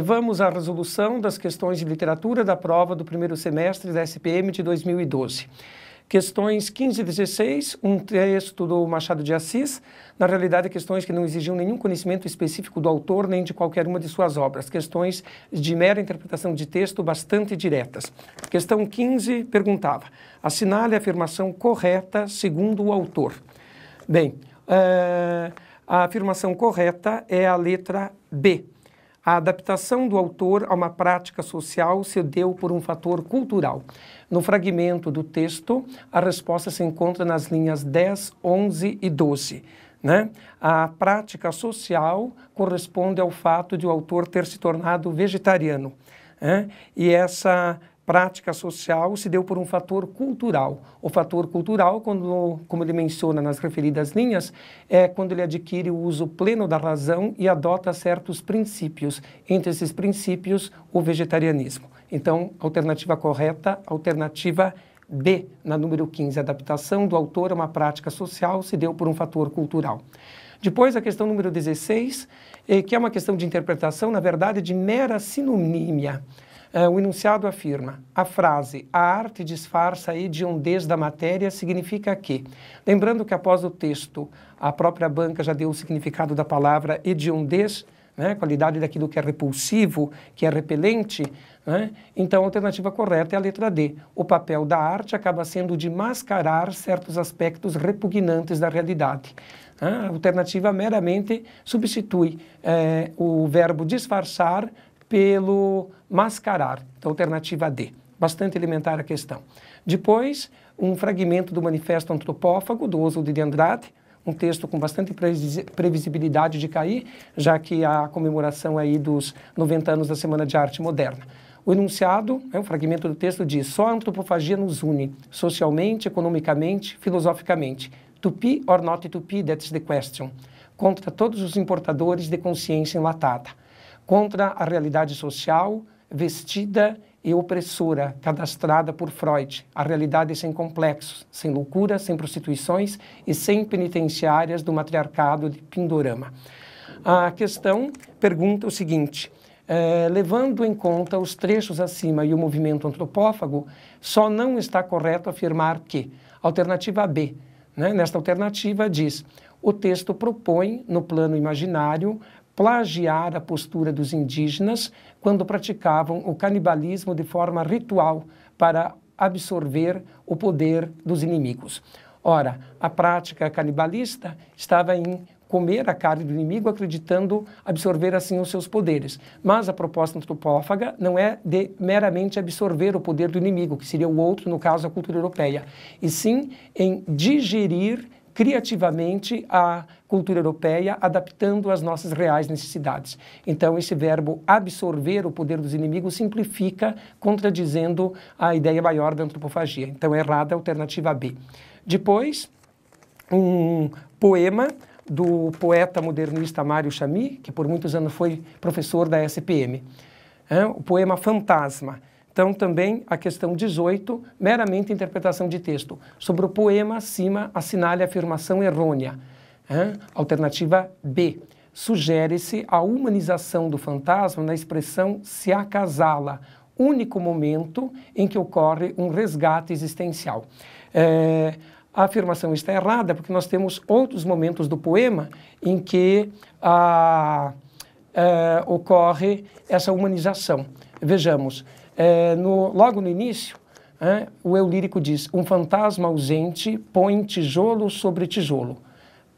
Vamos à resolução das questões de literatura da prova do primeiro semestre da SPM de 2012. Questões 15 e 16, um texto do Machado de Assis, na realidade questões que não exigiam nenhum conhecimento específico do autor nem de qualquer uma de suas obras, questões de mera interpretação de texto bastante diretas. Questão 15 perguntava: assinale a afirmação correta segundo o autor. Bem, a afirmação correta é a letra B. A adaptação do autor a uma prática social se deu por um fator cultural. No fragmento do texto, a resposta se encontra nas linhas 10, 11 e 12. Né? A prática social corresponde ao fato de o autor ter se tornado vegetariano. Né? E essa prática social se deu por um fator cultural. O fator cultural, como ele menciona nas referidas linhas, é quando ele adquire o uso pleno da razão e adota certos princípios. Entre esses princípios, o vegetarianismo. Então, alternativa correta, alternativa B, na número 15. A adaptação do autor a uma prática social se deu por um fator cultural. Depois, a questão número 16, que é uma questão de interpretação, na verdade, de mera sinonímia. O enunciado afirma: a frase "a arte disfarça a hediondez da matéria" significa que, lembrando que após o texto a própria banca já deu o significado da palavra hediondez, né, qualidade daquilo que é repulsivo, que é repelente, né? Então a alternativa correta é a letra D. O papel da arte acaba sendo de mascarar certos aspectos repugnantes da realidade. A alternativa meramente substitui o verbo disfarçar pelo mascarar. Então, alternativa D. Bastante elementar a questão. Depois, um fragmento do Manifesto Antropófago, do Oswald de Andrade, um texto com bastante previsibilidade de cair, já que há a comemoração aí dos 90 anos da Semana de Arte Moderna. O enunciado, um fragmento do texto diz: só a antropofagia nos une, socialmente, economicamente, filosoficamente. To be or not to be, that's the question. Contra todos os importadores de consciência enlatada. Contra a realidade social, vestida e opressora, cadastrada por Freud, a realidade sem complexos, sem loucura, sem prostituições e sem penitenciárias do matriarcado de Pindorama. A questão pergunta o seguinte: levando em conta os trechos acima e o movimento antropófago, só não está correto afirmar que, alternativa B, né, nesta alternativa diz: o texto propõe, no plano imaginário, plagiar a postura dos indígenas quando praticavam o canibalismo de forma ritual para absorver o poder dos inimigos. Ora, a prática canibalista estava em comer a carne do inimigo, acreditando absorver assim os seus poderes. Mas a proposta antropófaga não é de meramente absorver o poder do inimigo, que seria o outro, no caso a cultura europeia, e sim em digerir criativamente a cultura europeia, adaptando às nossas reais necessidades. Então, esse verbo absorver o poder dos inimigos simplifica, contradizendo a ideia maior da antropofagia. Então, é errada a alternativa B. Depois, um poema do poeta modernista Mário Chamy, que por muitos anos foi professor da SPM. O poema Fantasma. Então, também a questão 18, meramente interpretação de texto. Sobre o poema acima, assinale a afirmação errônea. Alternativa B. Sugere-se a humanização do fantasma na expressão se acasala, único momento em que ocorre um resgate existencial. A afirmação está errada porque nós temos outros momentos do poema em que ocorre essa humanização. Vejamos. Logo no início, o eu lírico diz: um fantasma ausente põe tijolo sobre tijolo.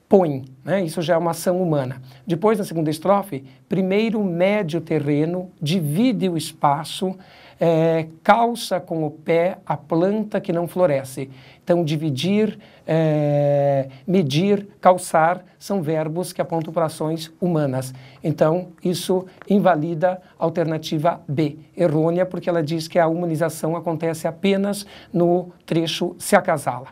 Põe, né? Isso já é uma ação humana. Depois, na segunda estrofe, primeiro mede o terreno, divide o espaço, calça com o pé a planta que não floresce. Então, dividir, medir, calçar são verbos que apontam para ações humanas. Então, isso invalida a alternativa B, errônea, porque ela diz que a humanização acontece apenas no trecho se acasala.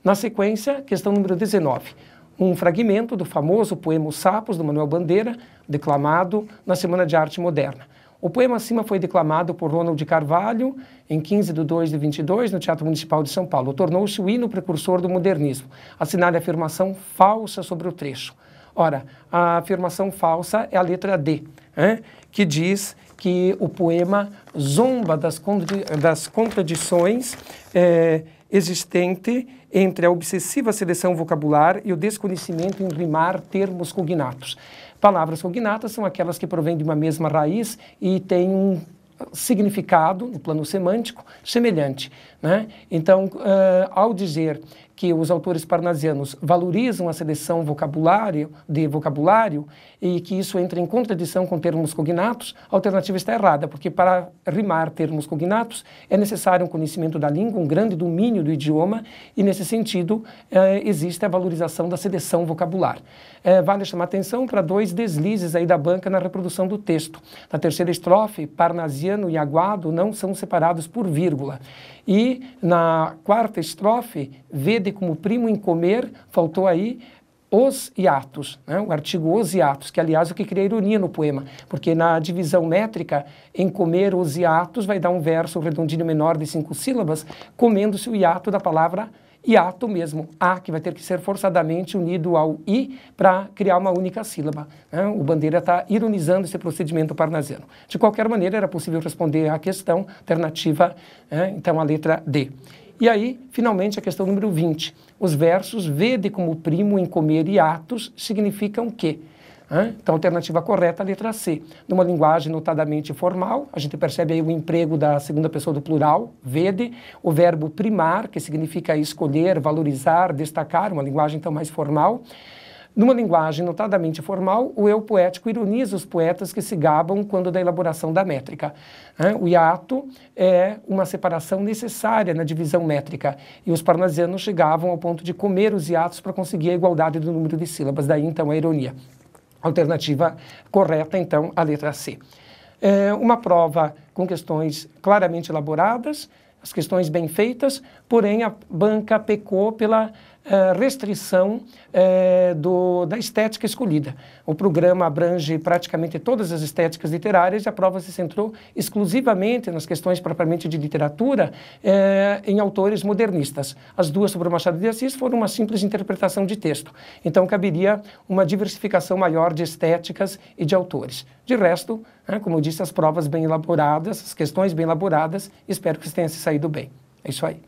Na sequência, questão número 19. Um fragmento do famoso poema Os Sapos, do Manuel Bandeira, declamado na Semana de Arte Moderna. O poema acima foi declamado por Ronald de Carvalho em 15/2/22 no Teatro Municipal de São Paulo. Tornou-se o hino precursor do modernismo. Assinale a afirmação falsa sobre o trecho. Ora, a afirmação falsa é a letra D. que diz que o poema zomba das contradições existentes entre a obsessiva seleção vocabular e o desconhecimento em rimar termos cognatos. Palavras cognatas são aquelas que provêm de uma mesma raiz e têm um significado, no plano semântico, semelhante, né? Então, ao dizer que os autores parnasianos valorizam a seleção de vocabulário e que isso entra em contradição com termos cognatos, a alternativa está errada, porque para rimar termos cognatos é necessário um conhecimento da língua, um grande domínio do idioma, e nesse sentido existe a valorização da seleção vocabular. Vale chamar atenção para dois deslizes aí da banca na reprodução do texto. Na terceira estrofe, parnasiano e aguado não são separados por vírgula. E na quarta estrofe, vede como primo em comer, faltou aí os hiatos, né? O artigo os hiatos, que aliás é o que cria ironia no poema, porque na divisão métrica, em comer os hiatos vai dar um verso redondinho menor de 5 sílabas, comendo-se o hiato da palavra hiato mesmo, a, que vai ter que ser forçadamente unido ao i para criar uma única sílaba, né? O Bandeira está ironizando esse procedimento parnasiano. De qualquer maneira, era possível responder à questão, alternativa, então a letra D. E aí, finalmente, a questão número 20. Os versos vede como primo em comer hiatos significam que? Então, a alternativa correta é a letra C. Numa linguagem notadamente formal, a gente percebe aí o emprego da segunda pessoa do plural, vede, o verbo primar, que significa escolher, valorizar, destacar, uma linguagem então mais formal. Numa linguagem notadamente formal, o eu poético ironiza os poetas que se gabam quando da elaboração da métrica. O hiato é uma separação necessária na divisão métrica, e os parnasianos chegavam ao ponto de comer os hiatos para conseguir a igualdade do número de sílabas, daí então a ironia. Alternativa correta, então, a letra C. Uma prova com questões claramente elaboradas, as questões bem feitas, porém a banca pecou pela restrição da estética escolhida. O programa abrange praticamente todas as estéticas literárias e a prova se centrou exclusivamente nas questões propriamente de literatura em autores modernistas. As duas sobre o Machado de Assis foram uma simples interpretação de texto. Então caberia uma diversificação maior de estéticas e de autores. De resto, como eu disse, as provas bem elaboradas, as questões bem elaboradas, espero que tenha se saído bem. É isso aí.